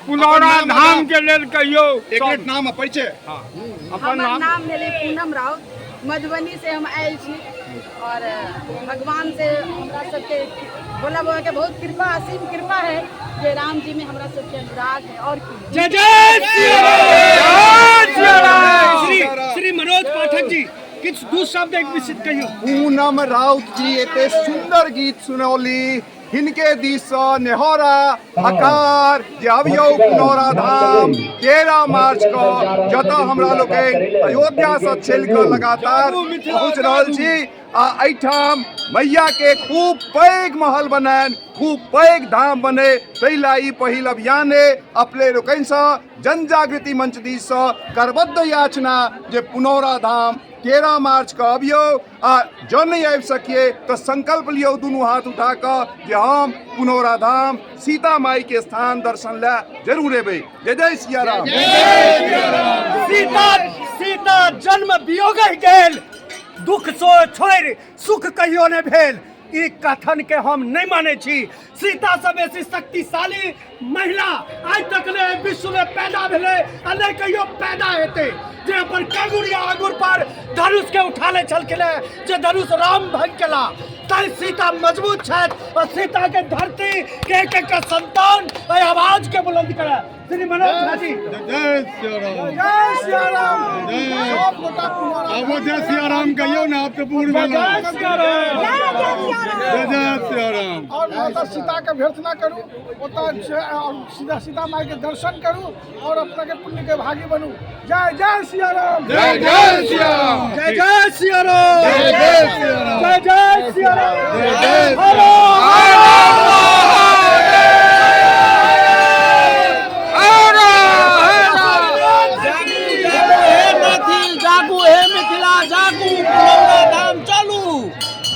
पुनौरा धाम के लेल कहियो एक मिनट नाम परिचय। अपन नाम भेले पूनम राउत, मधुबनी से हम आयल छी और भगवान से हमरा सबके भोला बाबा के बहुत कृपा, असीम कृपा है जे राम जी में हमरा सबके अनुराग है। और जय जय श्री मनोज पाठक जी किछ दू शब्द एक विषय कहियो। पूनम राउत जी एते सुंदर गीत सुनौली, हिनके दिस नेहरा हकार जे अबियो पुनौरा धाम 13 मार्च को जत हमरा लोग अयोध्या से चल के लगातार पहुंच रहल छी। एठाम मैया के खूब पैघ महल बनैन, खूब पैघ धाम बने, तैला ई पहिल अभियान अपने लोकनि से जन जागृति मंच दिस करबद्ध याचना जे पुनौरा धाम 13 मार्च को अबियो आ जो नहीं आबि सकिए तो संकल्प लियो दोनों हाथ उठा कर जे हम पुनौरा धाम सीता माई के स्थान दर्शन ला जरूर एबै। जय जय सिया राम। सीता जन्म वियोग गेल, दुख सो छोड़ सुख कहियो ने भेल, ई कथन के हम नहीं माने छी। सीता से बेसी शक्तिशाली महिला आज तक ने विश्व में पैदा भेले आ नहीं कहियो पैदा हेते जे अपन कागुरिया आगुर पर धनुष के उठा ले छल केले जे धनुष राम भंग केला। तै सीता मजबूत छथि और सीता के धरती के एक संतान आवाज के बुलंद करे। श्री मनोज भाजी जय सिया राम। जय सिया राम। अब जय सिया राम कहियो ना, आप तो पूर्व में जय सिया राम। जय सिया राम। और माता सीता के भर्तना करूँ, सीधा सीता माई के दर्शन करूँ और अपना के पुण्य के भागी बनूं। जय जय सिया राम। जय जय सिया राम। जय जय सिया राम। जय जय सिया राम। जय जय सिया राम। जय जय जागू हे मिथिला जागू, पुनौरा धाम चलू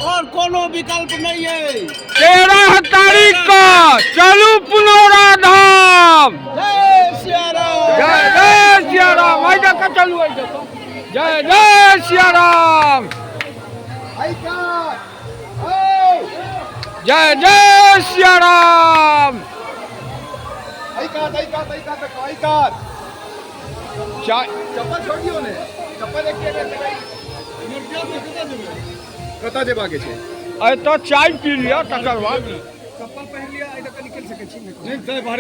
और कोनो विकल्प नहीं है। 13 तारीख को चलू पुनौरा धाम। जय सिया राम। जय जय सिया राम। आई का चलू आई देखो। जय जय सिया राम। जय जय सिया राम। चप्पल छोड़ियो ने, चप्पल एक कता जेबा के छै। अरे तो चाय पी लिया तकर बाद चप्पल पहन लिया, निकल सके छी। नहीं